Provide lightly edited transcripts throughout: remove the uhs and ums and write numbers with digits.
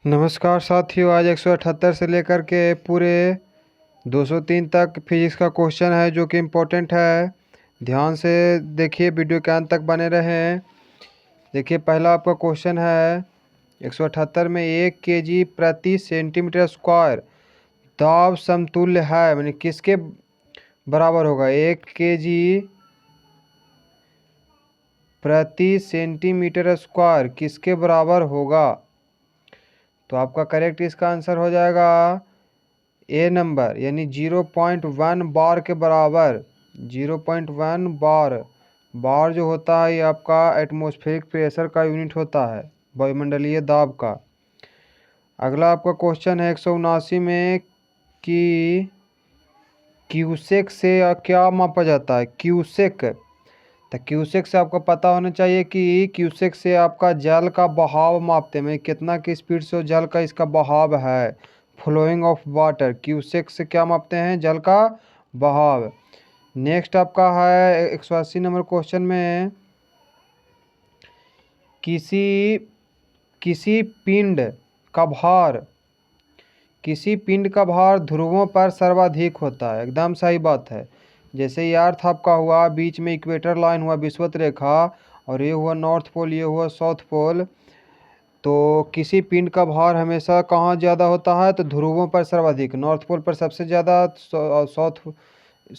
नमस्कार साथियों, आज 178 से लेकर के पूरे 203 तक फिजिक्स का क्वेश्चन है जो कि इम्पोर्टेंट है। ध्यान से देखिए, वीडियो के अंत तक बने रहें। देखिए, पहला आपका क्वेश्चन है 178 में 1 केजी प्रति सेंटीमीटर स्क्वायर दाब समतुल्य है, यानी किसके बराबर होगा? 1 केजी प्रति सेंटीमीटर स्क्वायर किसके बराबर होगा? तो आपका करेक्ट इसका आंसर हो जाएगा ए नंबर, यानी 0.1 बार के बराबर। 0.1 बार। बार जो होता है ये आपका एटमॉस्फेरिक प्रेशर का यूनिट होता है, वायुमंडलीय दाब का। अगला आपका क्वेश्चन है 179 में कि क्यूसेक से क्या मापा जाता है? क्यूसेक। तो क्यूसेक से आपको पता होना चाहिए कि क्यूसेक से आपका जल का बहाव मापते हैं, कितना की स्पीड से जल का इसका बहाव है, फ्लोइंग ऑफ वाटर। क्यूसेक से क्या मापते हैं? जल का बहाव। नेक्स्ट आपका है 180 नंबर क्वेश्चन में किसी पिंड का भार ध्रुवों पर सर्वाधिक होता है। एकदम सही बात है। जैसे ये अर्थ आपका हुआ, बीच में इक्वेटर लाइन हुआ, विषुवत रेखा, और ये हुआ नॉर्थ पोल, ये हुआ साउथ पोल। तो किसी पिंड का भार हमेशा कहाँ ज़्यादा होता है? तो ध्रुवों पर सर्वाधिक। नॉर्थ पोल पर सबसे ज़्यादा,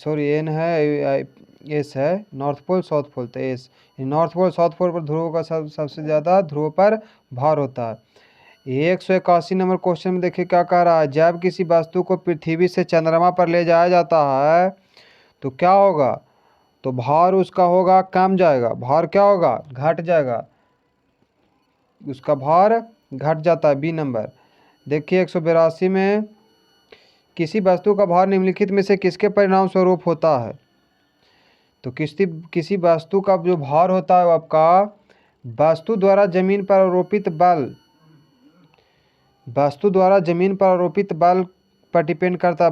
एन है, एस है। नॉर्थ पोल साउथ पोल, तो S. North pole south pole पर ध्रुवों का सबसे ज़्यादा ध्रुव पर भार होता है। 181 नंबर क्वेश्चन में देखिए क्या कह रहा है। जब किसी वस्तु को पृथ्वी से चंद्रमा पर ले जाया जाता है तो क्या होगा? तो भार उसका होगा कम जाएगा। भार क्या होगा? घट जाएगा। उसका भार घट जाता है, बी नंबर। देखिए 182 में किसी वस्तु का भार निम्नलिखित में से किसके परिणाम स्वरूप होता है? तो किसी वस्तु का जो भार होता है वो आपका वस्तु द्वारा जमीन पर आरोपित बल पर डिपेंड करता है।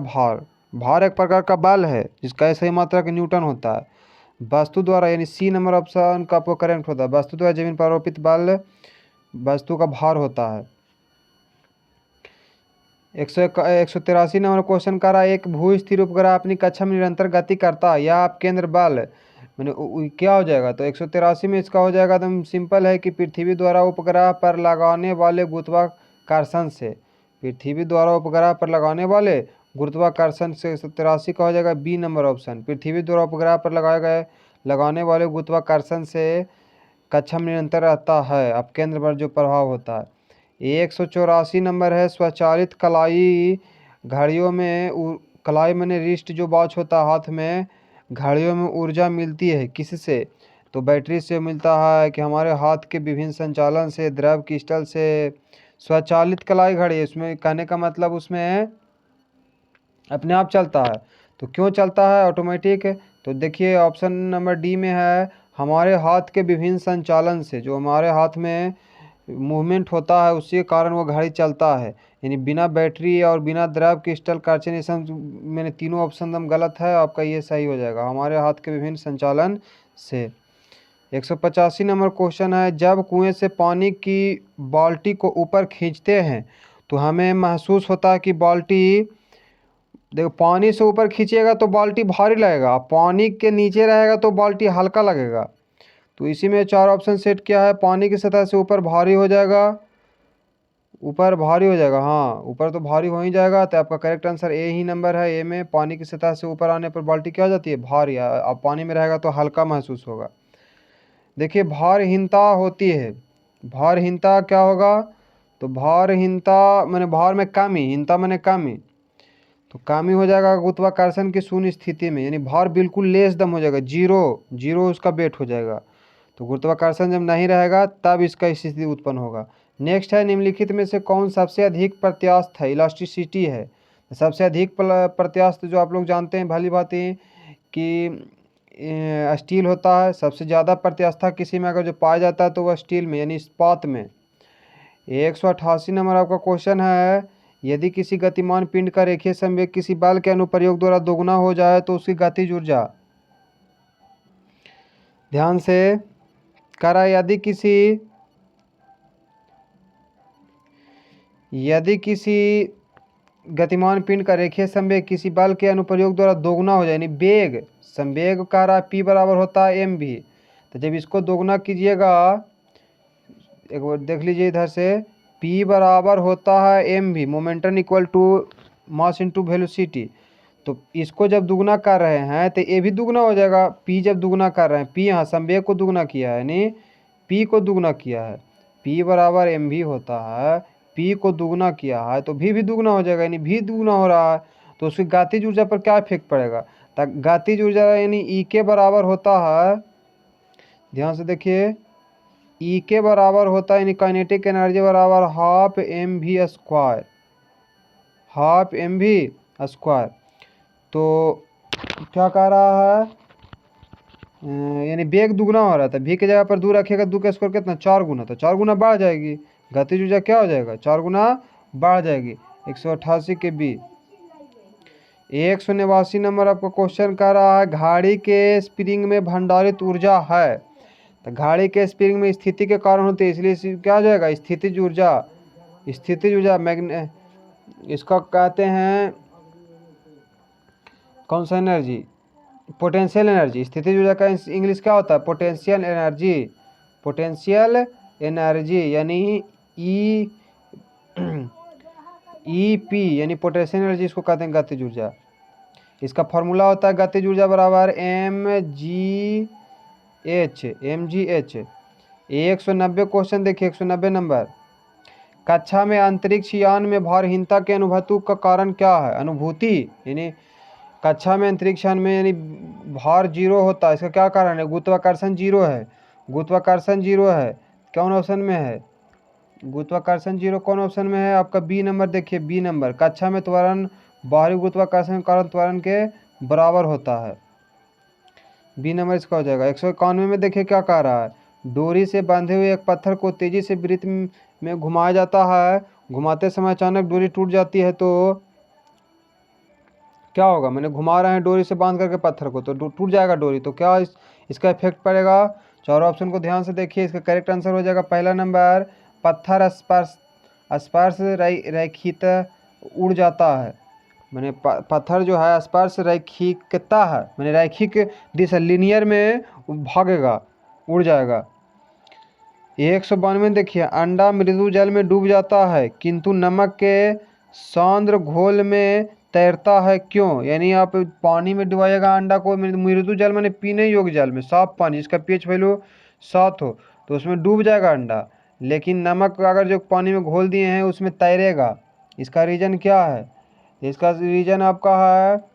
भार एक प्रकार का बल है जिसका सही मात्रा का न्यूटन होता है। वस्तु द्वारा, यानी सी नंबर ऑप्शन का आपको करेक्ट होता है। वस्तु द्वारा जमीन पर आरोपित बल वस्तु का भार होता है। 183 नंबर क्वेश्चन कर रहा है। एक भू स्थिर उपग्रह अपनी कक्षा में निरंतर गति करता है, यह आप केंद्र बल मैंने क्या हो जाएगा? तो 183 में इसका हो जाएगा, एकदम सिंपल है कि पृथ्वी द्वारा उपग्रह पर लगाने वाले गुरुत्वाकर्षण से। पृथ्वी द्वारा उपग्रह पर लगाने वाले गुरुत्वाकर्षण से 183 का हो जाएगा बी नंबर ऑप्शन। पृथ्वी द्वारा उपग्रह पर लगाने वाले गुरुत्वाकर्षण से कक्षा में निरंतर रहता है, अब केंद्र पर जो प्रभाव होता है। 184 नंबर है स्वचालित कलाई घड़ियों में कलाई मैंने रिस्ट जो वॉच होता है हाथ में, घड़ियों में ऊर्जा मिलती है किससे? तो बैटरी से मिलता है कि हमारे हाथ के विभिन्न संचालन से, द्रव क्रिस्टल से। स्वचालित कलाई घड़ी, इसमें कहने का मतलब उसमें अपने आप चलता है। तो क्यों चलता है ऑटोमेटिक? तो देखिए ऑप्शन नंबर डी में है, हमारे हाथ के विभिन्न संचालन से, जो हमारे हाथ में मूवमेंट होता है उसी के कारण वो घड़ी चलता है। यानी बिना बैटरी और बिना द्रव क्रिस्टल कार्बोनेशन, मैंने तीनों ऑप्शन एकदम गलत है, आपका ये सही हो जाएगा, हमारे हाथ के विभिन्न संचालन से। 185 नंबर क्वेश्चन है, जब कुएं से पानी की बाल्टी को ऊपर खींचते हैं तो हमें महसूस होता है कि बाल्टी, देखो पानी से ऊपर खींचेगा तो बाल्टी भारी लगेगा, पानी के नीचे रहेगा तो बाल्टी हल्का लगेगा। तो इसी में चार ऑप्शन सेट किया है। पानी की सतह से ऊपर भारी हो जाएगा, ऊपर भारी हो जाएगा, हाँ ऊपर तो भारी हो ही जाएगा। तो आपका correct answer A he number है। ए में पानी की सतह से ऊपर आने पर बाल्टी क्या हो जाती है? भारी। अब पानी में रहेगा तो हल्का महसूस होगा। देखिए भारहीनता होती है। भारहीनता क्या होगा? तो भारहीनता मैंने भार में कमी, हीनता मैंने कमी, तो कमी हो जाएगा गुरुत्वाकर्षण की शून्य स्थिति में, यानी भार बिल्कुल लेस दम हो जाएगा, जीरो जीरो उसका वेट हो जाएगा। तो गुरुत्वाकर्षण जब नहीं रहेगा तब इसका स्थिति उत्पन्न होगा। नेक्स्ट है, निम्नलिखित में से कौन सबसे अधिक प्रत्यास्थ है? इलास्टिसिटी है। सबसे अधिक प्रत्यास्थ जो आप लोग जानते हैं भली भांति कि स्टील होता है। सबसे ज़्यादा प्रत्यास्थता किसी में अगर जो पाया जाता है तो वह स्टील में, यानी इस्पात में। 188 नंबर आपका क्वेश्चन है, यदि किसी गतिमान पिंड का रेखीय संवेग किसी बल के अनुप्रयोग द्वारा दोगुना हो जाए तो उसकी गतिज ऊर्जा, ध्यान से करा, यदि यदि किसी गतिमान पिंड का रेखीय संवेग किसी बल के अनुप्रयोग द्वारा दोगुना हो जाए, यानी वेग संवेग का रहा p बराबर होता है m भी, तो जब इसको दोगुना कीजिएगा, एक बार देख लीजिए इधर से, p बराबर होता है m भी, momentum equal to mass into velocity. तो इसको जब दुगना कर रहे हैं तो ये भी दुगना हो जाएगा। p जब दुगना कर रहे हैं, p यहाँ संवेग को दुगना किया है, यानी p को दुगना किया है, p बराबर m भी होता है, p को दुगना किया है तो v भी दुगना हो जाएगा, यानी v दुगना हो रहा है। तो उसकी गतिज ऊर्जा पर क्या इफेक्ट पड़ेगा, तो गतिज ऊर्जा यानी E के बराबर होता है, ध्यान से देखिए, E के बराबर होता है यानी काइनेटिक एनर्जी बराबर half M V square, half M V square. तो क्या कह रहा है, यानी वेग दुगना हो रहा था, v की जगह पर 2 रखिएगा, 2 का स्क्वायर कितना 4 गुना, तो 4 गुना बढ़ जाएगी, गतिज ऊर्जा क्या हो जाएगा 4 गुना बढ़ जाएगी। 188 के बी। 189 नंबर आपका क्वेश्चन कर रहा है, घड़ी के स्प्रिंग में भंडारित ऊर्जा है, तो घड़ी के स्प्रिंग में स्थिति के कारण होती है, इसलिए क्या हो जाएगा स्थितिज ऊर्जा, स्थितिज ऊर्जा इसका कहते हैं कौन सा एनर्जी, पोटेंशियल एनर्जी। स्थितिज ऊर्जा का इंग्लिश क्या होता है, पोटेंशियल एनर्जी, पोटेंशियल एनर्जी यानी ई पी यानी पोटेंशियल एनर्जी, इसको कहते हैं गतिज ऊर्जा। इसका फॉर्मूला होता है गतिज ऊर्जा बराबर mgh, mgh। 190 क्वेश्चन देखिए, 190 नंबर, कक्षा में अंतरिक्ष यान में भारहीनता के अनुभूति का कारण क्या है, अनुभूति यानी कक्षा में अंतरिक्ष यान में यानी भार 0 होता है, इसका क्या कारण है, गुरुत्वाकर्षण 0 है, गुरुत्वाकर्षण 0 है, कौन ऑप्शन में है, गुरुत्वाकर्षण 0 कौन ऑप्शन में है आपका, बी नंबर देखिए, बी नंबर, कक्षा में त्वरण बाहरी गुरुत्वाकर्षण के कारण त्वरण के बराबर होता है, बी नंबर इसका हो जाएगा। 191 में देखिए क्या कह रहा है, डोरी से बांधे हुए एक पत्थर को तेजी से वृत्त में घुमाया जाता है, घुमाते समय अचानक डोरी टूट जाती है तो क्या होगा, मैंने घुमा रहे हैं डोरी से बांध करके पत्थर को, तो टूट जाएगा डोरी, तो क्या इसका इफेक्ट पड़ेगा। चारों ऑप्शन को ध्यान से देखिए, इसका करेक्ट आंसर हो जाएगा पहला नंबर, पत्थर स्पर्श स्पर्श रैखित उड़ जाता है, मैंने पत्थर जो है स्पर्श रैखिकता है, मैंने रैखिक दिशा लीनियर में भागेगा, उड़ जाएगा। 192 देखिए, अंडा मृदु जल में डूब जाता है किंतु नमक के सांद्र घोल में तैरता है, क्यों, यानी आप पानी में डुबाइएगा अंडा को, मृदु जल मैंने पीने योग्य जल में, साफ पानी जिसका पीएच वैल्यू 7 हो, तो उसमें डूब जाएगा अंडा, लेकिन नमक अगर जो पानी में घोल दिए हैं उसमें तैरेगा, इसका रीजन क्या है, इसका रीजन आपका है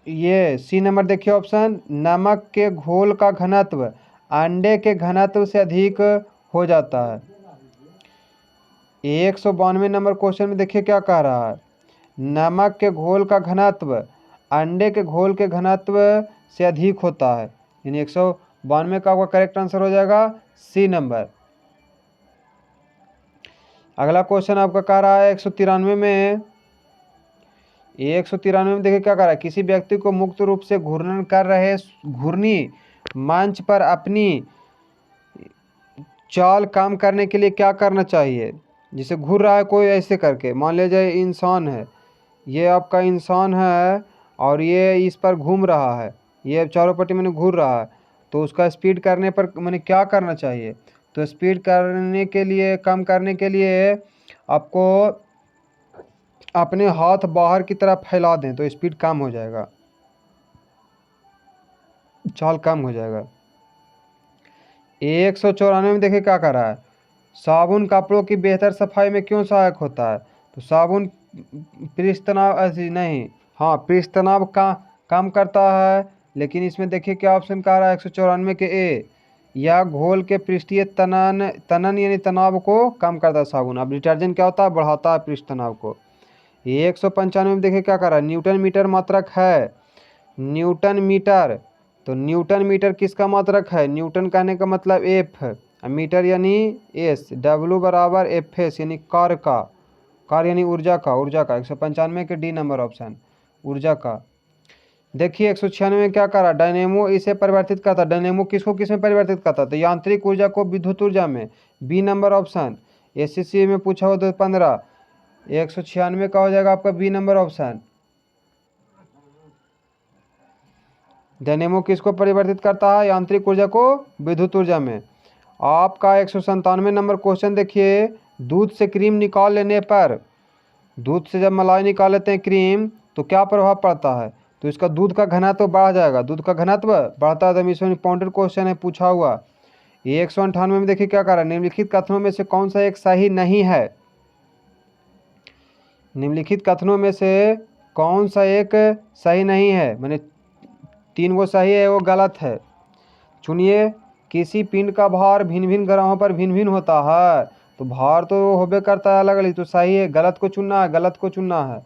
ये सी नंबर देखिए ऑप्शन, नमक के घोल का घनत्व अंडे के घनत्व से अधिक हो जाता है। 192 नंबर क्वेश्चन में देखिए क्या कह रहा है, नमक के घोल का घनत्व अंडे के घोल के घनत्व से अधिक होता है, यानी 192 का आपका करेक्ट आंसर हो जाएगा सी नंबर। अगला क्वेश्चन आपका कह रहा है 193 में, 193 में देखिए क्या कर रहा है, किसी व्यक्ति को मुक्त रूप से घूर्णन कर रहे घूर्णी मंच पर अपनी चाल काम करने के लिए क्या करना चाहिए, जिसे घूर रहा है कोई ऐसे करके, मान लीजिए इंसान है, ये आपका इंसान है और ये इस पर घूम रहा है, ये चारों पट्टी मैंने घूर रहा है, तो उसका स्पीड करने पर मैंने क्या करना चाहिए, तो स्पीड करने के लिए कम करने के लिए आपको अपने हाथ बाहर की तरफ फैला दें तो स्पीड कम हो जाएगा, चाल कम हो जाएगा। 194 में देखिए क्या कर रहा है, साबुन कपड़ों की बेहतर सफाई में क्यों सहायक होता है, तो साबुन पृष्ठ तनाव ऐसी नहीं, हाँ पृष्ठ तनाव का कम करता है, लेकिन इसमें देखिए क्या ऑप्शन कह रहा है 194 के ए, या घोल के पृष्ठीय तनन यानी तनाव को कम करता है साबुन, अब डिटर्जेंट क्या होता है बढ़ाता है पृष्ठ तनाव को। 195 में देखिए क्या कर रहा है, न्यूटन मीटर मात्रक है, न्यूटन मीटर, तो न्यूटन मीटर किसका मात्रक है, न्यूटन कहने का मतलब एफ, मीटर यानी एस, डब्लू बराबर एफ एस यानी कार्य का, कार्य यानी ऊर्जा का, ऊर्जा का। 195 के डी नंबर ऑप्शन ऊर्जा का। देखिए 196 में क्या करा, डायनेमो इसे परिवर्तित करता, डायनेमो किसको किस में परिवर्तित करता, तो यांत्रिक ऊर्जा को विद्युत ऊर्जा में, बी नंबर ऑप्शन। एसएससी में पूछा हो तो 15। 196 का हो जाएगा आपका बी नंबर ऑप्शन। डायनेमो किसको परिवर्तित करता है? यांत्रिक ऊर्जा को विद्युत ऊर्जा में। आपका 197 नंबर क्वेश्चन देखिए, दूध से क्रीम निकाल लेने पर, दूध से जब मलाई निकाल लेते हैं क्रीम तो क्या प्रभाव पड़ता है? तो इसका दूध का घनत्व बढ़ जाएगा, दूध का घनत्व बढ़ता है। तो इसमें इंपॉर्टेंट क्वेश्चन है पूछा हुआ। ये 198 में देखिए क्या कर रहा है, निम्नलिखित कथनों में से कौन सा एक सही नहीं है? निम्नलिखित कथनों में से कौन सा एक सही नहीं है, मैंने 3 गो सही है, वो गलत है। चुनिए। किसी पिंड का भार भिन्न भिन्न ग्रहों पर भिन्न भिन्न होता है, तो भार तो होबे करता है अलग अलग, तो सही है। गलत को चुनना है, गलत को चुनना है।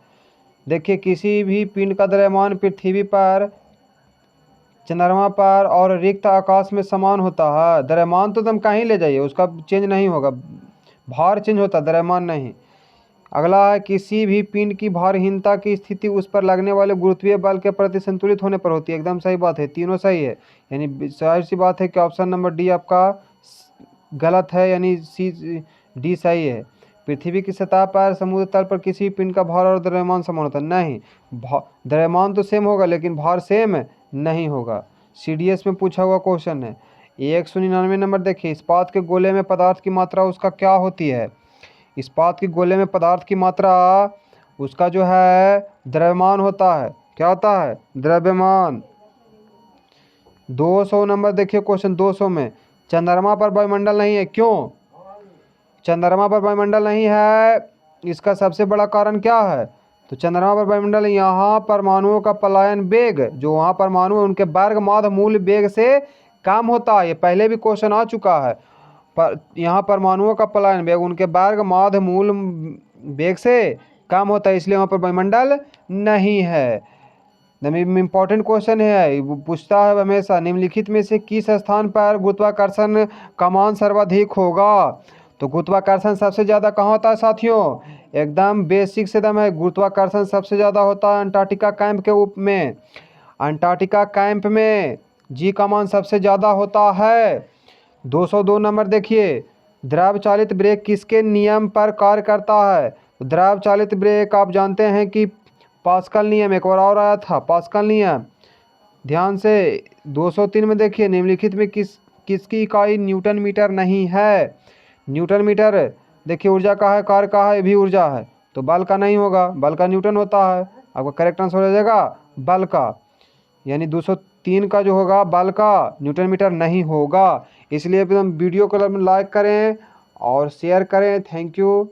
देखिए, किसी भी पिंड का द्रव्यमान पृथ्वी पर, चंद्रमा पर और रिक्त आकाश में समान होता है। द्रव्यमान तो एकदम कहीं ले जाइए, उसका चेंज नहीं होगा, भार चेंज होता है, द्रव्यमान नहीं। अगला है, किसी भी पिंड की भारहीनता की स्थिति उस पर लगने वाले गुरुत्वीय बल के प्रति संतुलित होने पर होती है। एकदम सही बात है, तीनों सही है। यानी जाहिर सी बात है कि ऑप्शन नंबर डी आपका गलत है, यानी डी सही है। पृथ्वी की सतह पर, समुद्र तल पर किसी पिंड का भार और द्रव्यमान समान होता है? नहीं, द्रव्यमान तो सेम होगा लेकिन भार सेम नहीं होगा। सीडीएस में पूछा हुआ क्वेश्चन है। 199 नंबर देखिए, इस्पात के गोले में पदार्थ की मात्रा उसका क्या होती है? इस्पात के गोले में पदार्थ की मात्रा उसका जो है द्रव्यमान होता है। क्या होता है? द्रव्यमान। 200 नंबर देखिए क्वेश्चन, 200 में, चंद्रमा पर वायुमंडल नहीं है, क्यों? चंद्रमा पर वायुमंडल नहीं है, इसका सबसे बड़ा कारण क्या है? तो चंद्रमा पर वायुमंडल, यहाँ परमाणुओं का पलायन वेग, जो वहाँ परमाणु है उनके वर्ग माध्य मूल वेग से कम होता है। ये पहले भी क्वेश्चन आ चुका है। पर यहाँ परमाणुओं का पलायन वेग उनके वर्ग माध्य मूल वेग से कम होता है, इसलिए वहाँ पर वायुमंडल नहीं है। इम्पॉर्टेंट क्वेश्चन है, वो पूछता है हमेशा, निम्नलिखित में से किस स्थान पर गुरुत्वाकर्षण का मान सर्वाधिक होगा? तो गुरुत्वाकर्षण सबसे ज़्यादा कहाँ होता है साथियों? एकदम बेसिक से एकदम है, गुरुत्वाकर्षण सबसे ज़्यादा होता है अंटार्कटिका कैंप के रूप में। अंटार्कटिका कैंप में जी का मान सबसे ज़्यादा होता है। 202 नंबर देखिए, द्रव चालित ब्रेक किसके नियम पर कार्य करता है? तो द्रव चालित ब्रेक आप जानते हैं कि पास्कल नियम, एक बार और आया था पास्कल नियम। ध्यान से 203 में देखिए, निम्नलिखित में किसकी इकाई न्यूटन मीटर नहीं है? न्यूटन मीटर देखिए ऊर्जा का है, कार्य का है, ये भी ऊर्जा है, तो बल का नहीं होगा, बल का न्यूटन होता है। आपका करेक्ट आंसर हो जाएगा बल का, यानी 203 का जो होगा बल का, न्यूटन मीटर नहीं होगा। इसलिए एकदम वीडियो को लाइक करें और शेयर करें। Thank you.